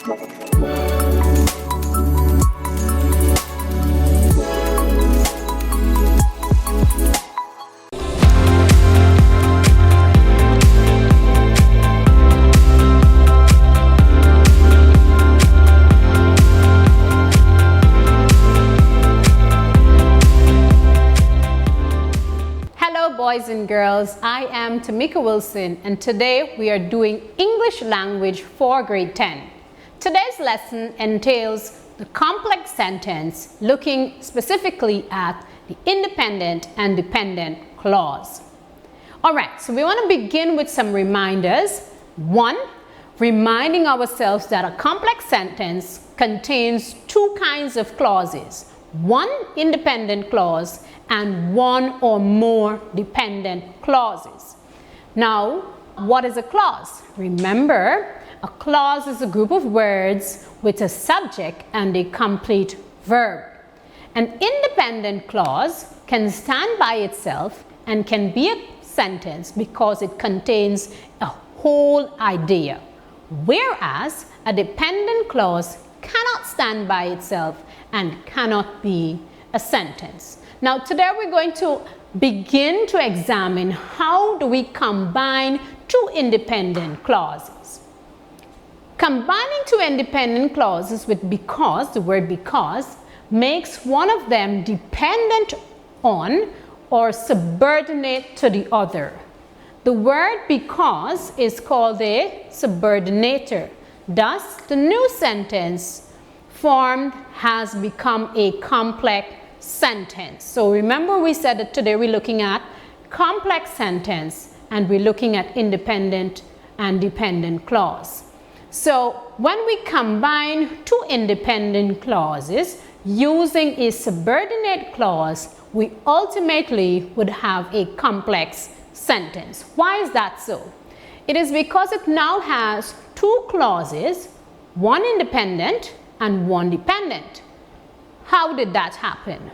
Boys and girls, I am Tamika Wilson, and today we are doing English language for grade 10. Today's lesson entails the complex sentence, looking specifically at the independent and dependent clause. Alright, so we want to begin with some reminders. One, reminding ourselves that a complex sentence contains two kinds of clauses. One independent clause and one or more dependent clauses. Now, what is a clause? Remember, a clause is a group of words with a subject and a complete verb. An independent clause can stand by itself and can be a sentence because it contains a whole idea, whereas a dependent clause cannot stand by itself and cannot be a sentence. Now today we're going to begin to examine how do we combine two independent clauses. Combining two independent clauses with because, the word because, makes one of them dependent on or subordinate to the other. The word because is called a subordinator. Thus, the new sentence formed has become a complex sentence. So remember, we said that today we're looking at complex sentence and we're looking at independent and dependent clause. So when we combine two independent clauses using a subordinate clause, we ultimately would have a complex sentence. Why is that so? It is because it now has two clauses, one independent and one dependent. How did that happen?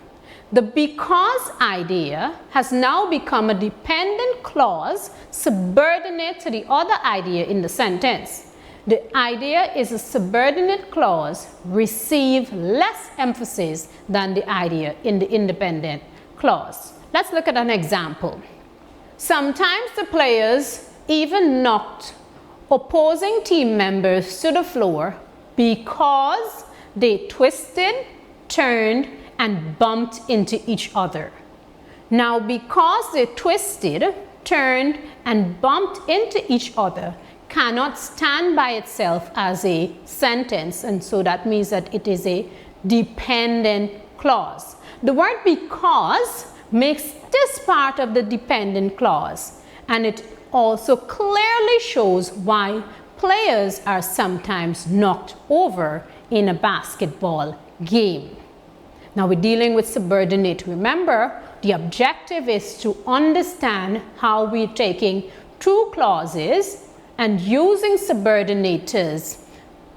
The because idea has now become a dependent clause subordinate to the other idea in the sentence. The idea is a subordinate clause receive less emphasis than the idea in the independent clause. Let's look at an example. Sometimes the players even knocked opposing team members to the floor because they twisted, turned, and bumped into each other. Now, because they twisted, turned, and bumped into each other cannot stand by itself as a sentence, and so that means that it is a dependent clause. The word because makes this part of the dependent clause, and it also clearly shows why players are sometimes knocked over in a basketball game. Now we're dealing with subordinate. Remember, the objective is to understand how we're taking two clauses and using subordinators,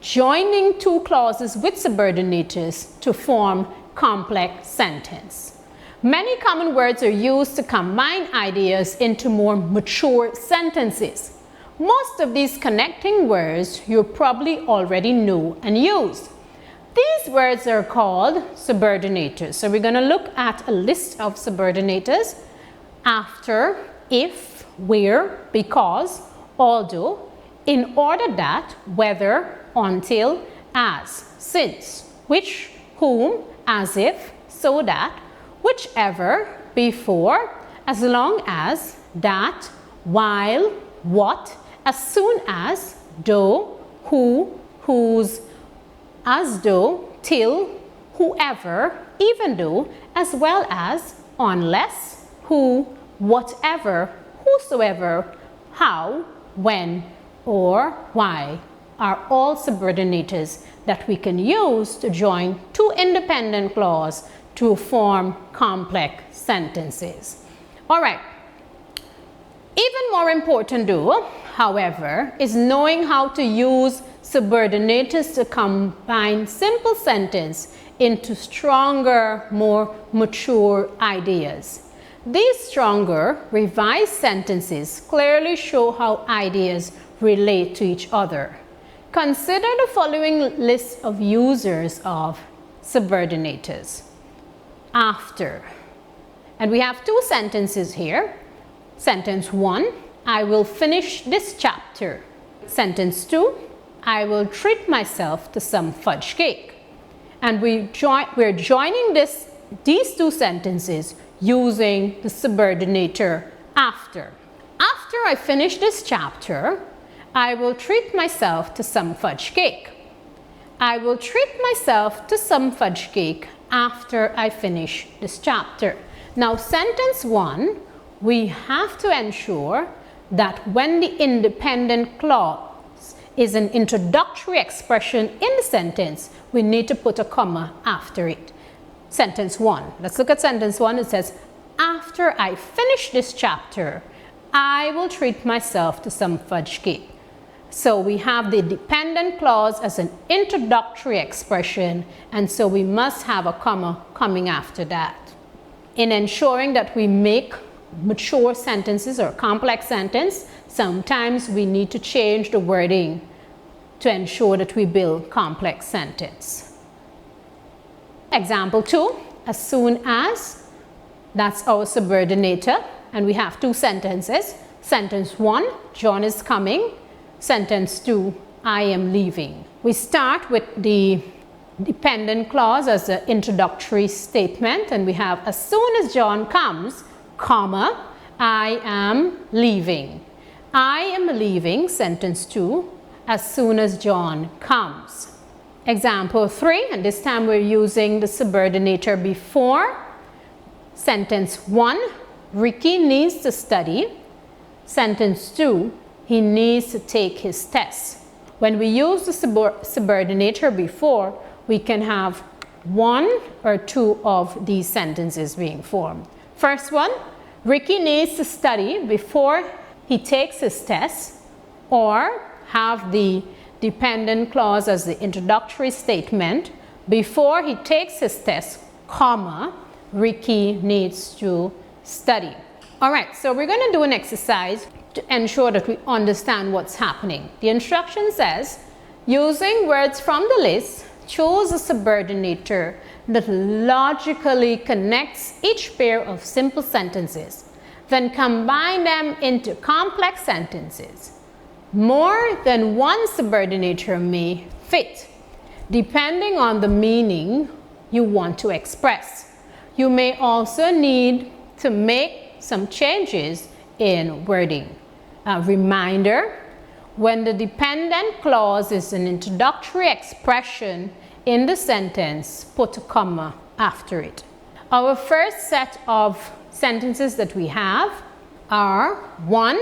joining two clauses with subordinators to form complex sentence. Many common words are used to combine ideas into more mature sentences. Most of these connecting words you probably already know and use. These words are called subordinators. So we're going to look at a list of subordinators: after, if, where, because, although, in order that, whether, until, as, since, which, whom, as if, so that, whichever, before, as long as, that, while, what, as soon as, though, who, whose, as though, till, whoever, even though, as well as, unless, who, whatever, whosoever, how, when, or why are all subordinators that we can use to join two independent clauses to form complex sentences. All right. Even more important though, however, is knowing how to use subordinators to combine simple sentence into stronger, more mature ideas. These stronger, revised sentences clearly show how ideas relate to each other. Consider the following list of users of subordinators. After. And we have two sentences here. Sentence 1, I will finish this chapter. Sentence 2, I will treat myself to some fudge cake. And we're joining these two sentences using the subordinator after. After I finish this chapter, I will treat myself to some fudge cake. I will treat myself to some fudge cake after I finish this chapter. Now, sentence 1, we have to ensure that when the independent clause is an introductory expression in the sentence, we need to put a comma after it. Sentence 1. Let's look at sentence 1. It says, after I finish this chapter, I will treat myself to some fudge cake. So we have the dependent clause as an introductory expression, and so we must have a comma coming after that. In ensuring that we make mature sentences or complex sentence, sometimes we need to change the wording to ensure that we build complex sentence. Example 2, as soon as, that's our subordinator, and we have two sentences. Sentence 1, John is coming. Sentence 2, I am leaving. We start with the dependent clause as an introductory statement, and we have as soon as John comes, comma, I am leaving. I am leaving, sentence 2, as soon as John comes. Example 3, and this time we're using the subordinator before. Sentence 1, Ricky needs to study. Sentence 2, he needs to take his test. When we use the subordinator before, we can have one or two of these sentences being formed. First one, Ricky needs to study before he takes his test, or have the dependent clause as the introductory statement. Before he takes his test, comma, Ricky needs to study. All right, so we're going to do an exercise to ensure that we understand what's happening. The instruction says, using words from the list, choose a subordinator that logically connects each pair of simple sentences, then combine them into complex sentences. More than one subordinator may fit, depending on the meaning you want to express. You may also need to make some changes in wording. A reminder, when the dependent clause is an introductory expression in the sentence, put a comma after it. Our first set of sentences that we have are 1.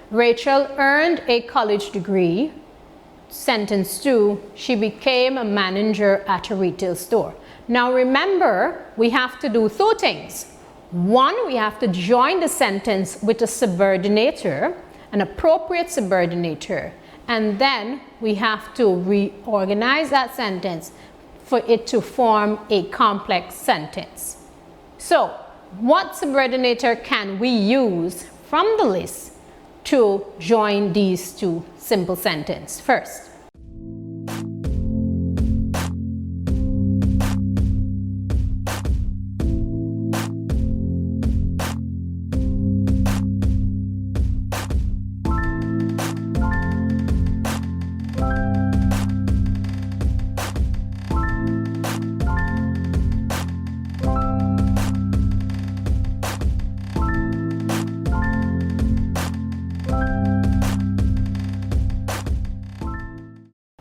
Rachel earned a college degree. Sentence 2, she became a manager at a retail store. Now remember, we have to do two things. 1, we have to join the sentence with a subordinator, an appropriate subordinator, and then we have to reorganize that sentence for it to form a complex sentence. So, what subordinator can we use from the list to join these two simple sentences? First,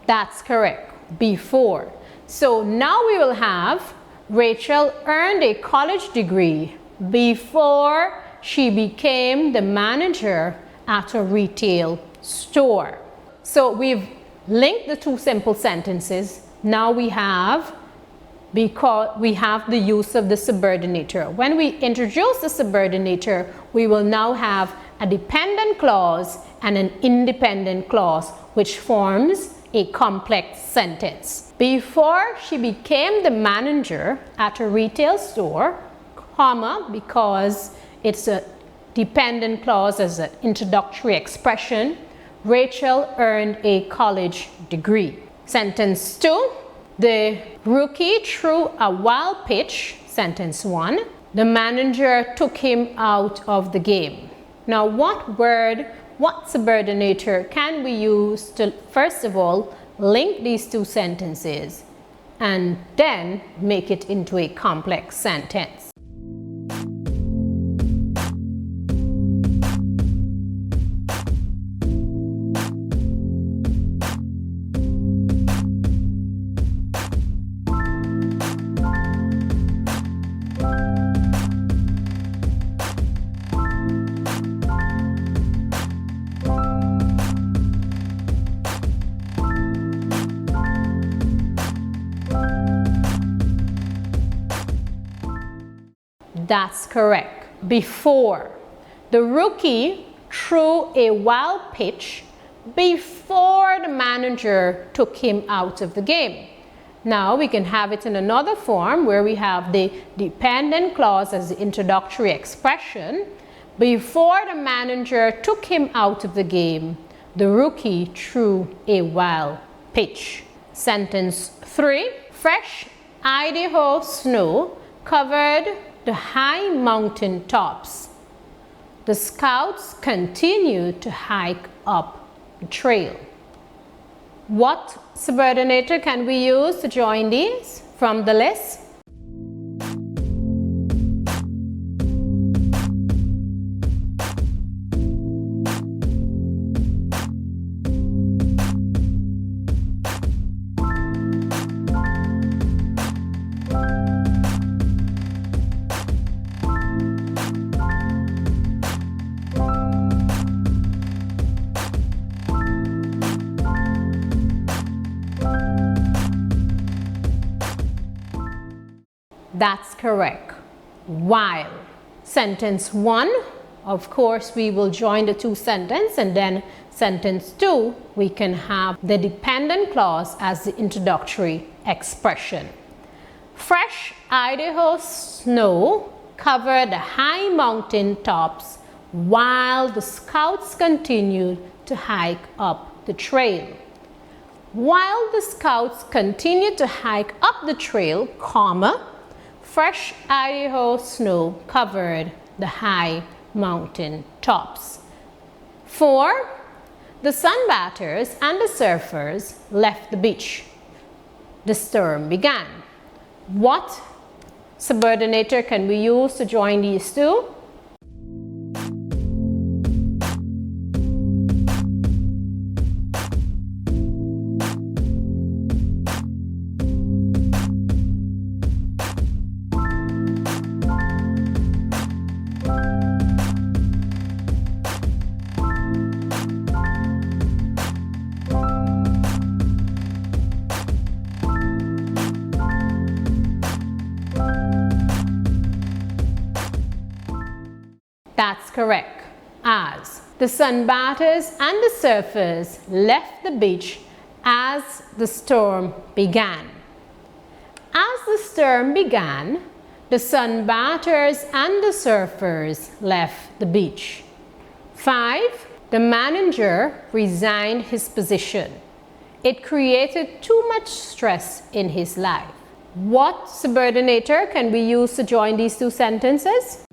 that's correct, before. So now we will have Rachel earned a college degree before she became the manager at a retail store. So we've linked the two simple sentences. Now we have, because we have the use of the subordinator. When we introduce the subordinator, we will now have a dependent clause and an independent clause, which forms a complex sentence. Before she became the manager at a retail store, comma, because it's a dependent clause as an introductory expression, Rachel earned a college degree. Sentence 2. The rookie threw a wild pitch. Sentence 1. The manager took him out of the game. Now, what word, what subordinator can we use to, first of all, link these two sentences and then make it into a complex sentence? That's correct. Before. The rookie threw a wild pitch before the manager took him out of the game. Now we can have it in another form where we have the dependent clause as the introductory expression. Before the manager took him out of the game, the rookie threw a wild pitch. Sentence 3. Fresh Idaho snow covered the high mountain tops. The scouts continued to hike up the trail. What subordinator can we use to join these from the list? That's correct. While. Sentence 1, of course, we will join the two sentences, and then sentence 2, we can have the dependent clause as the introductory expression. Fresh Idaho snow covered the high mountain tops while the scouts continued to hike up the trail. While the scouts continued to hike up the trail, comma, fresh Idaho snow covered the high mountain tops. 4. The sunbathers and the surfers left the beach. The storm began. What subordinator can we use to join these two? That's correct. As. The sunbathers and the surfers left the beach as the storm began. As the storm began, the sunbathers and the surfers left the beach. 5. The manager resigned his position. It created too much stress in his life. What subordinator can we use to join these two sentences?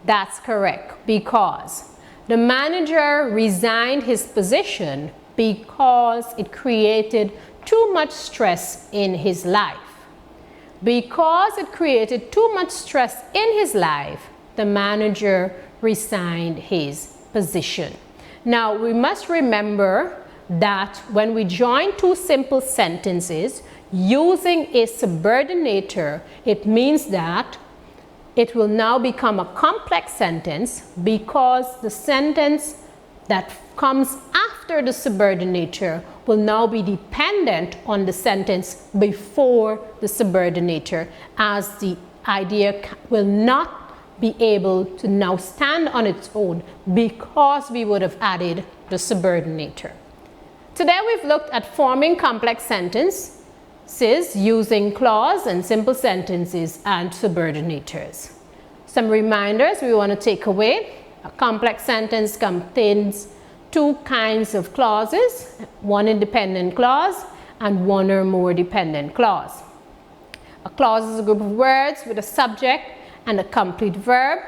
That's correct, because the manager resigned his position because it created too much stress in his life. Because it created too much stress in his life, the manager resigned his position. Now, we must remember that when we join two simple sentences using a subordinator, it means that it will now become a complex sentence because the sentence that comes after the subordinator will now be dependent on the sentence before the subordinator, as the idea will not be able to now stand on its own because we would have added the subordinator. Today we've looked at forming complex sentences using clause and simple sentences and subordinators. Some reminders we want to take away. A complex sentence contains two kinds of clauses, one independent clause and one or more dependent clause. A clause is a group of words with a subject and a complete verb.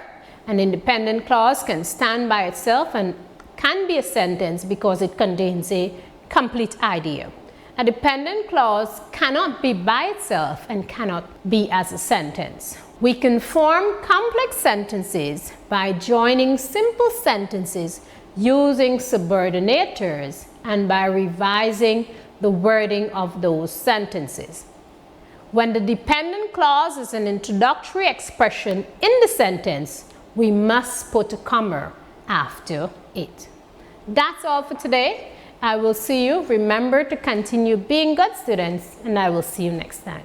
An independent clause can stand by itself and can be a sentence because it contains a complete idea. A dependent clause cannot be by itself and cannot be as a sentence. We can form complex sentences by joining simple sentences using subordinators and by revising the wording of those sentences. When the dependent clause is an introductory expression in the sentence, we must put a comma after it. That's all for today. I will see you. Remember to continue being good students, and I will see you next time.